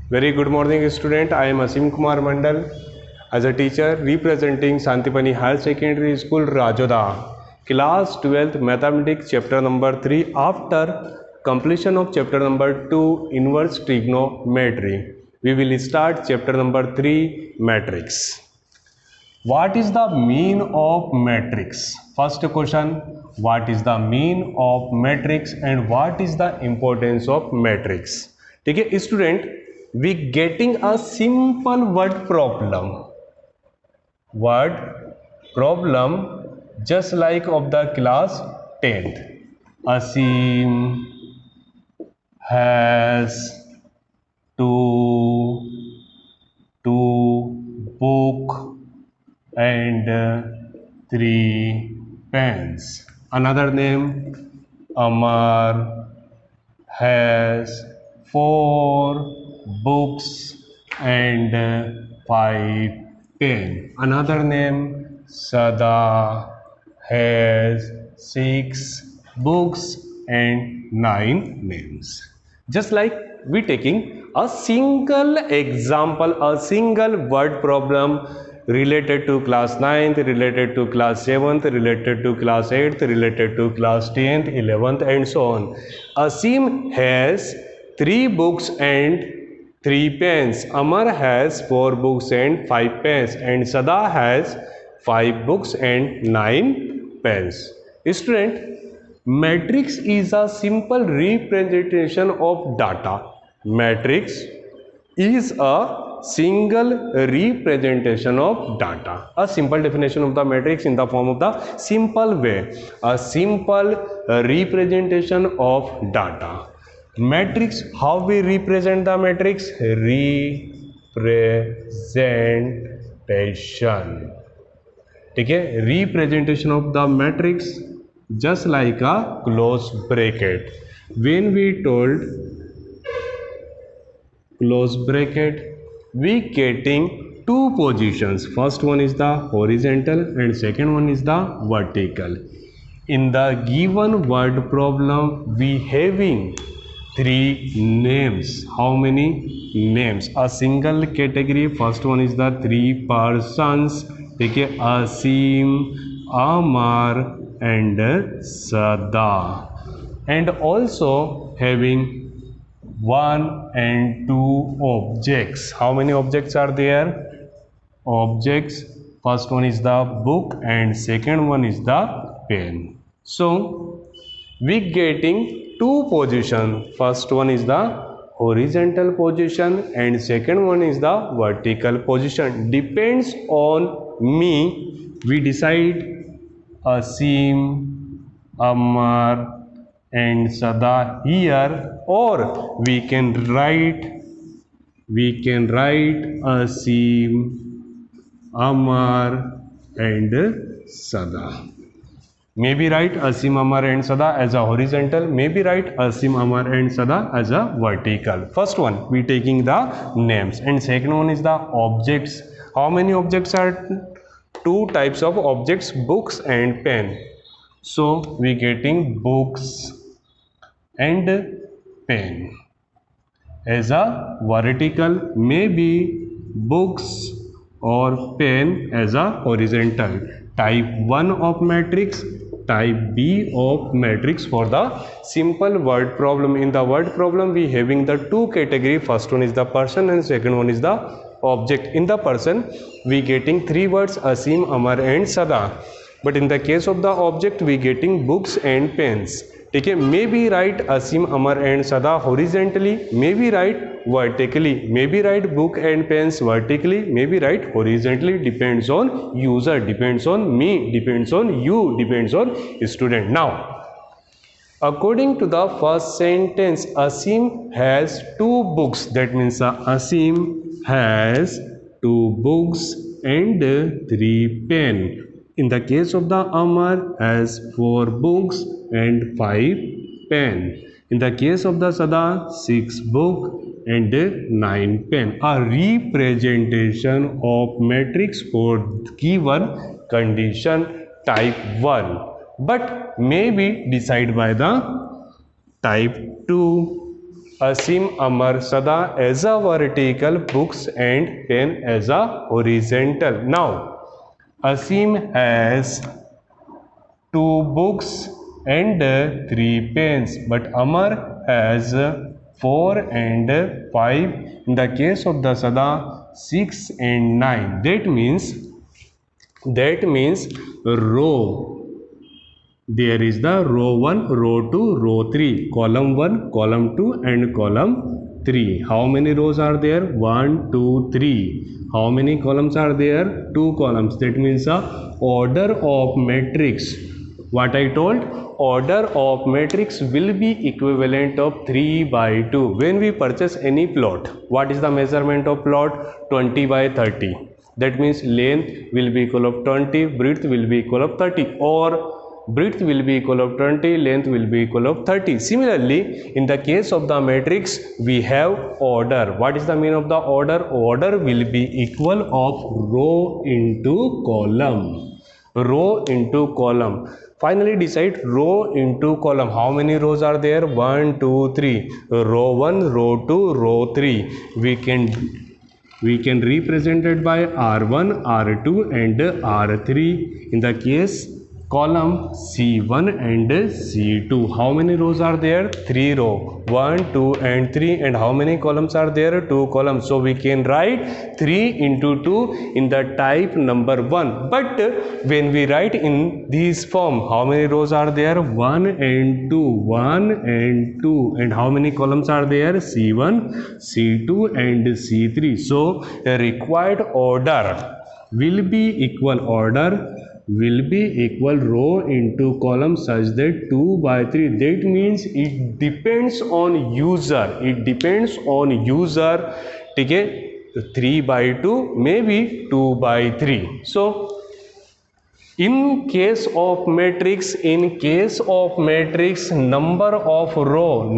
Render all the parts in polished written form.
Very good morning, student. I am Asim Kumar Mandal as a teacher representing Santipani Higher Secondary School, Rajoda. Class 12th Mathematics chapter number 3 after completion of chapter number 2 inverse trigonometry. We will start chapter number 3 matrix. What is the mean of matrix? First question, what is the mean of matrix and what is the importance of matrix? ठीक है student, we getting a simple word problem just like of the class 10th. Asim has two book and 3 pens. Another name, Amar has 4 books and 5 pens. Another name, Sada has 6 books and 9 names. Just like we taking a single example, a single word problem related to class 9th, related to class 7th, related to class 8th, related to class 10th, 11th and so on. Asim has 3 books and 3 pens. Amar has 4 books and 5 pens. And Sada has 5 books and 9 pens. Student, matrix is a simple representation of data. Matrix is a single representation of data. A simple definition of the matrix in the form of the simple way. A simple representation of data. Matrix, how we represent the matrix? Representation. ठीक है, representation of the matrix just like a close bracket. When we told close bracket, we getting 2 positions. First one is the horizontal and second one is the vertical. In the given word problem, we having 3 names. How many names? A single category. First one is the 3 persons. ठीक है, Asim, Amar and Sada. And also having 1 and 2 objects. How many objects are there? Objects. First one is the book and second one is the pen. So we getting 2 position. First one is the horizontal position and second one is the vertical position. Depends on me, we decide Asim, Amar and Sada here, or we can write Asim, Amar and Sada. Maybe write Asim, Amar and Sada as a horizontal, maybe write Asim, Amar and Sada as a vertical. First one, we taking the names and second one is the objects. How many objects are? 2 types of objects, books and pen. So we getting books and pen as a vertical, maybe books or pen as a horizontal. Type 1 of matrix, type B of matrix for the simple word problem. In the word problem, we having the 2 category. First one is the person and second one is the object. In the person, we getting 3 words, Asim, Amar and Sada. But in the case of the object, we getting books and pens. ठीक है, maybe write Asim, Amar and Sada horizontally, maybe write vertically, maybe write book and pens vertically, maybe write horizontally. Depends on user, depends on me, depends on you, depends on student. Now, according to the first sentence, Asim has 2 books. That means Asim has 2 books and 3 pens. In the case of the Amar, has 4 books and 5 pens. In the case of the Sada, 6 books and 9 pens. A representation of matrix for given condition type 1, but may be decided by the type 2. Asim, Amar, Sada as a vertical, books and pen as a horizontal. Now, Asim has 2 books and 3 pens, but Amar has 4 and 5. In the case of the Sada, 6 and 9. That means row. There is the row 1, row 2, row 3, column 1, column 2 and column 3. How many rows are there? 1, 2, 3. How many columns are there? 2 columns. That means the order of matrix. What I told? Order of matrix will be equivalent of 3 by 2. When we purchase any plot, what is the measurement of plot? 20 by 30. That means length will be equal of 20, breadth will be equal of 30, or breadth will be equal of 20, length will be equal of 30. Similarly, in the case of the matrix, we have order. What is the meaning of the order? Order will be equal of row into column. Row into column. Finally, decide row into column. How many rows are there? 1, 2, 3. Row 1, row 2, row 3. We can represent it by R1, R2 and R3. In the case column C1 and C2. How many rows are there? 3 rows. 1, 2 and 3. And how many columns are there? 2 columns. So we can write 3 into 2 in the type number 1. But when we write in this form, how many rows are there? 1 and 2. 1 and 2. And how many columns are there? C1, C2 and C3. So required order will be equal row into column such that 2 by 3. That means it depends on user. ठीक है, 3 by 2, maybe 2 by 3. So in case of matrix, number of row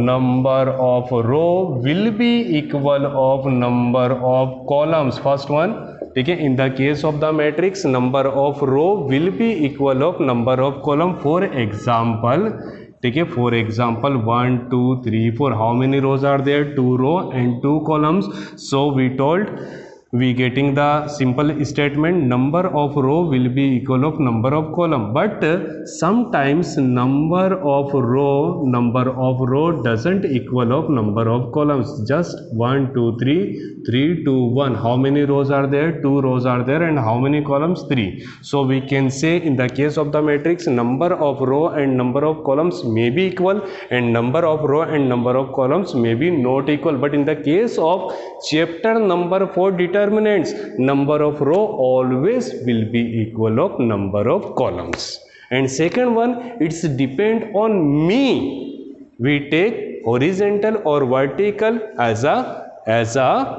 will be equal of number of columns. First one, ठीक है, in the case of the matrix, number of row will be equal of number of column. For example, ठीक है, for example 1, 2, 3, 4. How many rows are there? 2 row and 2 columns. So we getting the simple statement, number of row will be equal of number of column. But sometimes number of row doesn't equal of number of columns. Just 1, 2, 3, 3, 2, 1. How many rows are there? 2 rows are there. And how many columns? 3. So we can say in the case of the matrix, number of row and number of columns may be equal, and number of row and number of columns may be not equal. But in the case of chapter number 4 determinants, number of row always will be equal of number of columns. And second one, it's depend on me. We take horizontal or vertical as a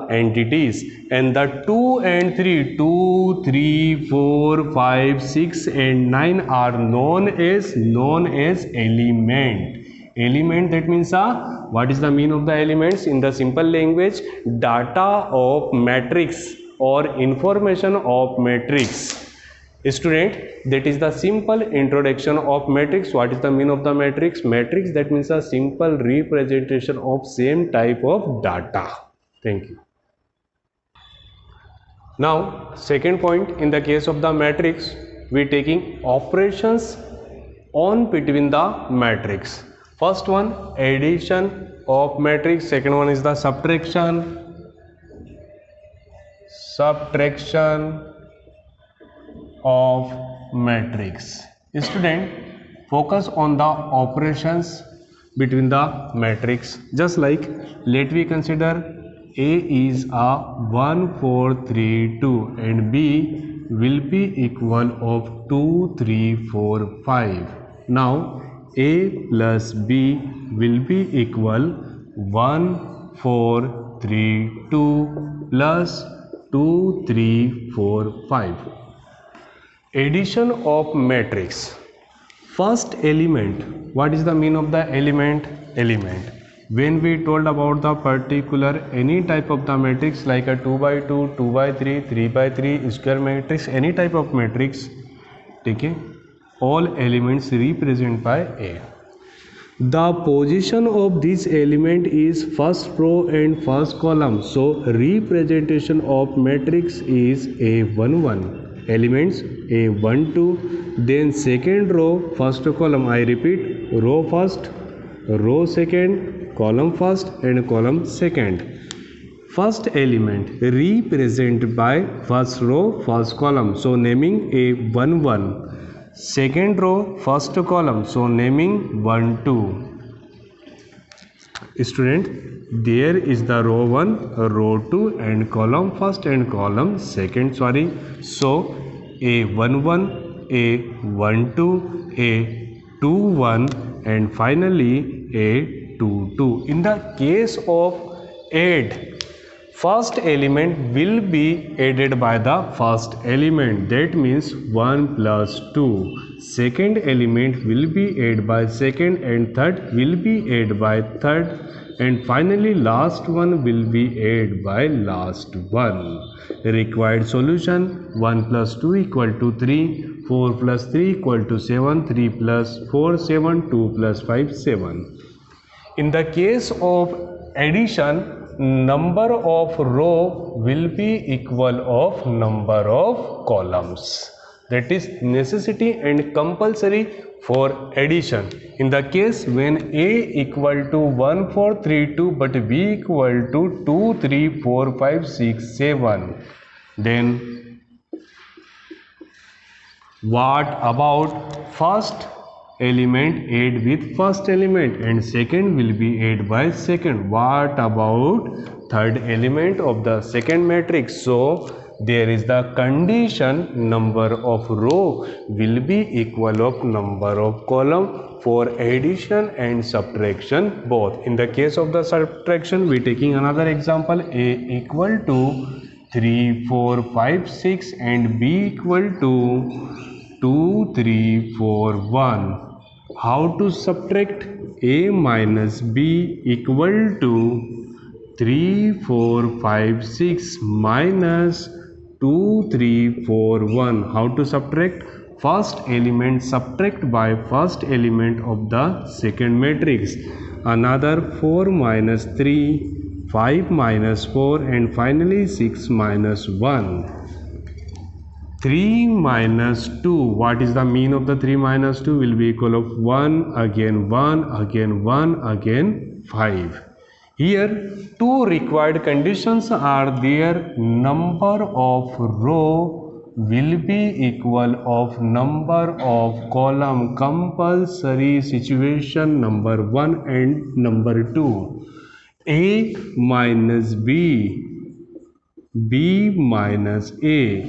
entities, and the 2 and 3, 2, 3, 4, 5, 6 and 9 are known as element. That means what is the meaning of the elements? In the simple language, data of matrix or information of matrix. Student, that is the simple introduction of matrix. What is the meaning of the matrix? Matrix, that means a simple representation of same type of data. Thank you. Now, second point, in the case of the matrix, we taking operations on between the matrix. First one, addition of matrix. Second one is the subtraction of matrix. Student, focus on the operations between the matrix. Just like, let we consider A is a 1, 4, 3, 2 and B will be equal of 2, 3, 4, 5. Now A plus B will be equal 1, 4, 3, 2 plus 2, 3, 4, 5. Addition of matrix. First element. What is the meaning of the element? When we told about the particular any type of the matrix like a 2 by 2, 2 by 3, 3 by 3 square matrix, any type of matrix, ठीक है, all elements represent by A. The position of this element is first row and first column. So representation of matrix is A11. Elements A12. Then second row, first column. I repeat, row first, row second, column first and column second. First element represented by first row, first column. So naming A11. Second row, first column. So naming 1, 2. Student, there is the row 1, row 2 and column first and column second. So A11, A12, A21 and finally A22. In the case of add, first element will be added by the first element, that means 1 plus 2. Second element will be added by second and third will be added by third and finally last one will be added by last one. Required solution: 1 plus 2 equal to 3, 4 plus 3 equal to 7, 3 plus 4 7, 2 plus 5 7. In the case of addition, number of row will be equal of number of columns. That is necessity and compulsory for addition. In the case when A equal to 1 4 3 2 but B equal to 2 3 4 5 6 7, then what about first element add with first element and second will be added by second? What about third element of the second matrix? So there is the condition number of row will be equal of number of column for addition and subtraction both. In the case of the subtraction, we taking another example: A equal to 3 4 5 6 and B equal to 2 3 4 1. How to subtract? A minus B equal to 3 4 5 6 minus 2 3 4 1. How to subtract? First element subtract by first element of the second matrix. Another 4 minus 3, 5 minus 4 and finally 6 minus 1. 3 minus 2, what is the mean of the 3 minus 2? Will be equal of 1 again 1 again 1 again 5. Here two required conditions are there: number of row will be equal of number of column. Compulsory situation number 1 and number 2. A minus B, B minus A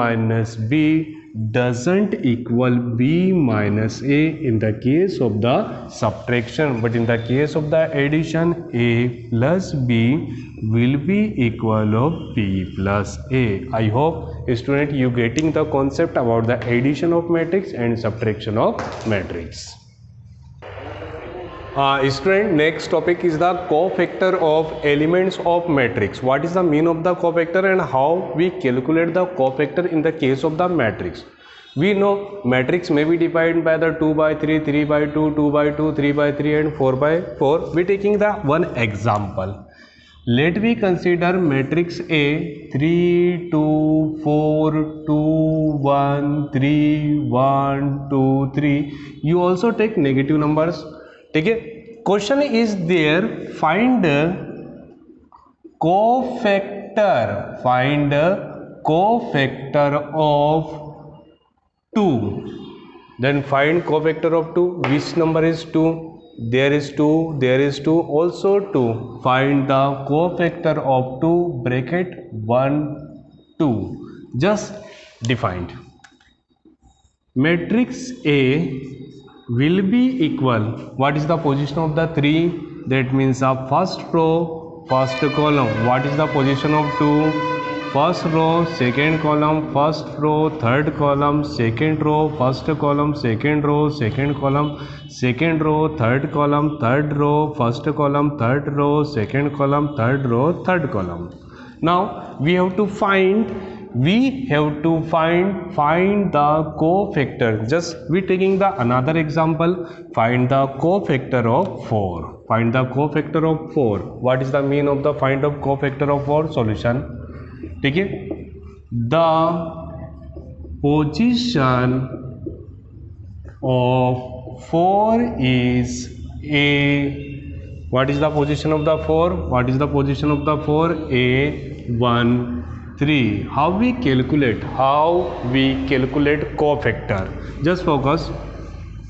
minus B doesn't equal B minus A in the case of the subtraction, but in the case of the addition, A plus B will be equal of B plus A. I hope student you getting the concept about the addition of matrix and subtraction of matrix. Student, next topic is the cofactor of elements of matrix. What is the mean of the cofactor and how we calculate the cofactor in the case of the matrix? We know matrix may be divided by the 2 by 3, 3 by 2, 2 by 2, 3 by 3 and 4 by 4. We taking the one example. Let me consider matrix A 3, 2, 4, 2, 1, 3, 1, 2, 3. You also take negative numbers. ठीक है, question is there, find cofactor of 2. Then find cofactor of 2. Which number is 2? There is 2, there is 2, also 2. Find the cofactor of 2, bracket 1 2. Just defined. Matrix A will be equal, what is the position of the 3? That means a first row, first column. What is the position of 2? First row, second column, first row, third column, second row, first column, second row, second column, second row, third column, third row, first column, third row, second column, third row, third column. Now we have to find we have to find the cofactor. Just we taking the another example. Find the cofactor of 4. Find the cofactor of 4. What is the mean of the find of cofactor of 4? Solution. ठीक है, the position of 4 is a, what is the position of the 4? What is the position of the 4? A 1 3. How we calculate? How we calculate cofactor? Just focus.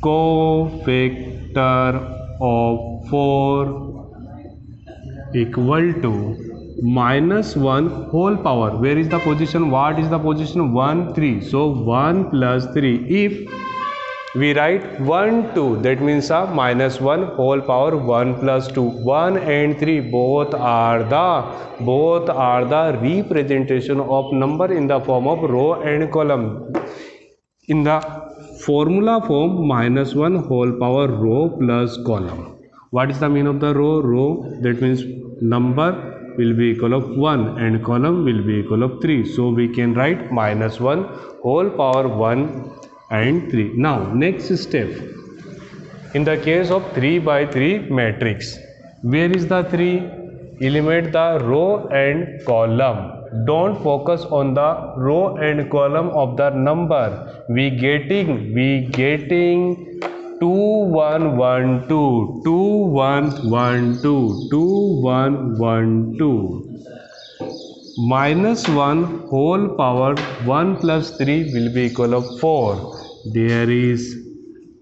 Cofactor of 4 equal to minus 1 whole power. Where is the position? What is the position? 1 3. So 1 plus 3. If we write 1 2, that means minus 1 whole power 1 plus 2. 1 and 3 both are the representation of number in the form of row and column. In the formula form, minus 1 whole power row plus column. What is the mean of the row? Row, that means number will be equal of 1 and column will be equal of 3. So we can write minus 1 whole power 1 and 3. Now next step, in the case of 3 by 3 matrix, where is the 3? Eliminate the row and column. Don't focus on the row and column of the number. We getting 2 1 1 2, 2 1 1 2, 2 1 1 2. Minus 1 whole power 1 plus 3 will be equal of 4. There is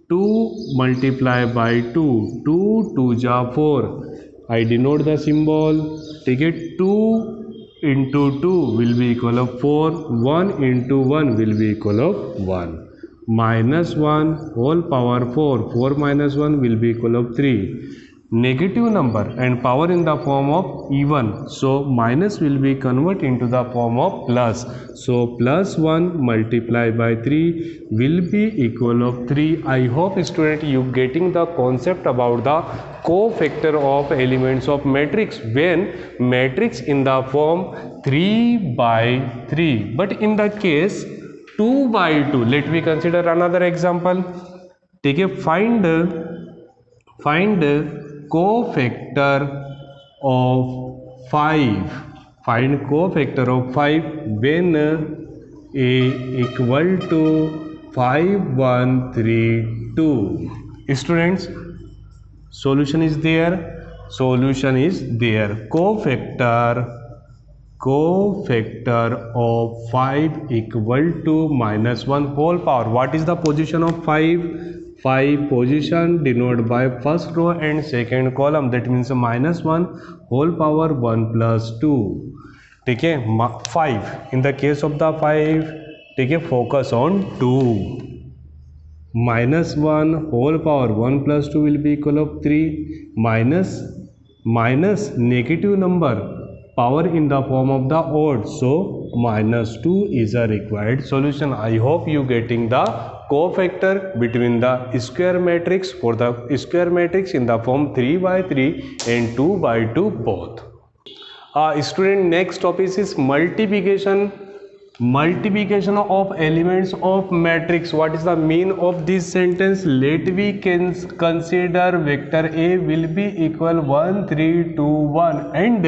2 multiplied by 2. 2 2 ja 4. I denote the symbol. Take it, 2 into 2 will be equal of 4. 1 into 1 will be equal of 1. Minus 1 whole power 4. 4 minus 1 will be equal of 3. Negative number and power in the form of even, so minus will be converted into the form of plus. So plus 1 multiplied by 3 will be equal of 3. I hope student you getting the concept about the cofactor of elements of matrix when matrix in the form 3 by 3, but in the case 2 by 2. Let me consider another example. Take a find cofactor of 5. Find cofactor of 5 when a equal to 5 1 3 2. Students, solution is there. Solution is there. Cofactor of 5 equal to minus 1 whole power. What is the position of 5? 5 position denoted by first row and second column, that means minus 1 whole power 1 plus 2. ठीक है, 5 in the case of the 5, ठीक है, focus on 2. minus 1 whole power 1 plus 2 will be equal of 3. minus negative number, power in the form of the odd, so minus 2 is a required solution. I hope you getting the cofactor between the square matrix for the square matrix in the form 3 by 3 and 2 by 2 both. Student, next topic is multiplication of elements of matrix. What is the mean of this sentence? Let we can consider vector A will be equal 1 3 2 1 and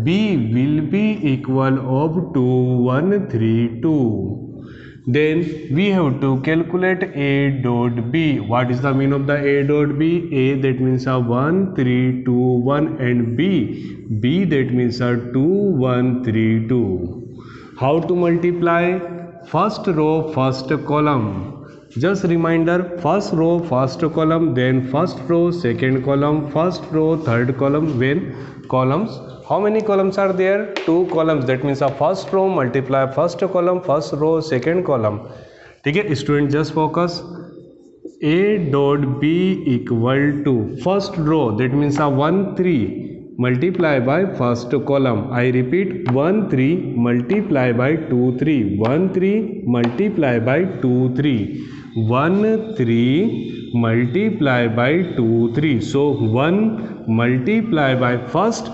B will be equal of 2 1 3 2. Then we have to calculate A dot B. What is the mean of the A dot B? A, that means 1 3 2 1 and B that means 2 1 3 2. How to multiply? First row first column. Just reminder, first row first column, then first row second column, first row third column. When columns, how many columns are there? 2 columns. That means first row multiply first column, first row second column. ठीक है student, just focus. A dot B equal to first row, that means 1 3 multiply by first column. I repeat, 1 3 multiply by 2 3, 1 3 multiply by 2 3, 1 3 multiply by 2 3. So 1 multiply by first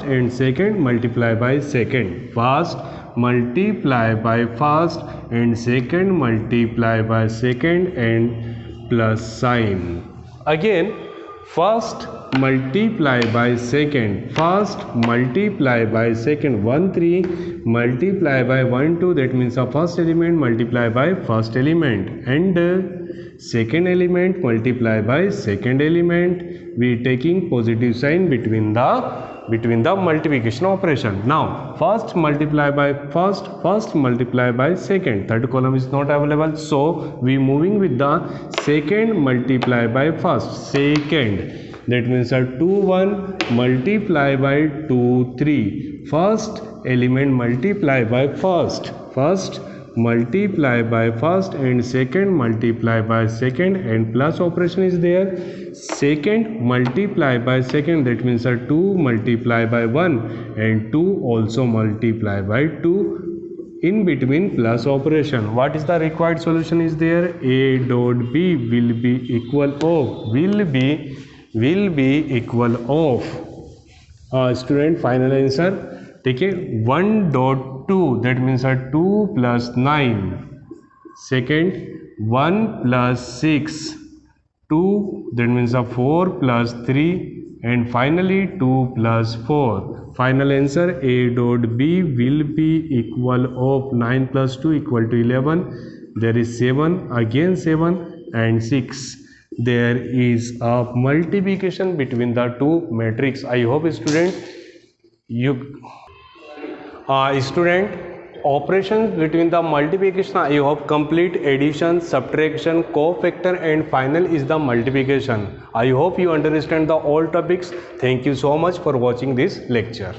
and second multiply by second. First multiply by first and second multiply by second and plus sign. Again, first multiply by second, first multiply by second, 1 3 multiply by 1 2, that means the first element multiply by first element, and second element multiply by second element. We taking positive sign between the multiplication operation. Now first multiply by first, first multiply by second, third column is not available, so we moving with the second multiply by first, second, that means 2 1 multiply by 2 3, first element multiply by first, first multiply by first and second multiply by second, and plus operation is there, second multiply by second, that means 2 multiply by 1 and 2 also multiply by 2, in between plus operation. What is the required solution is there? A dot b will be equal of, will be equal of, student final answer take 1.2, that means 2 plus 9, second 1 plus 6, 2, that means 4 plus 3, and finally 2 plus 4. Final answer A dot b will be equal of 9 plus 2 equal to 11. There is 7, again 7 and 6. There is a multiplication between the two matrix. I hope student student operations between the multiplication, I hope complete, addition, subtraction, cofactor, and final is the multiplication. I hope you understand the all topics. Thank you so much for watching this lecture.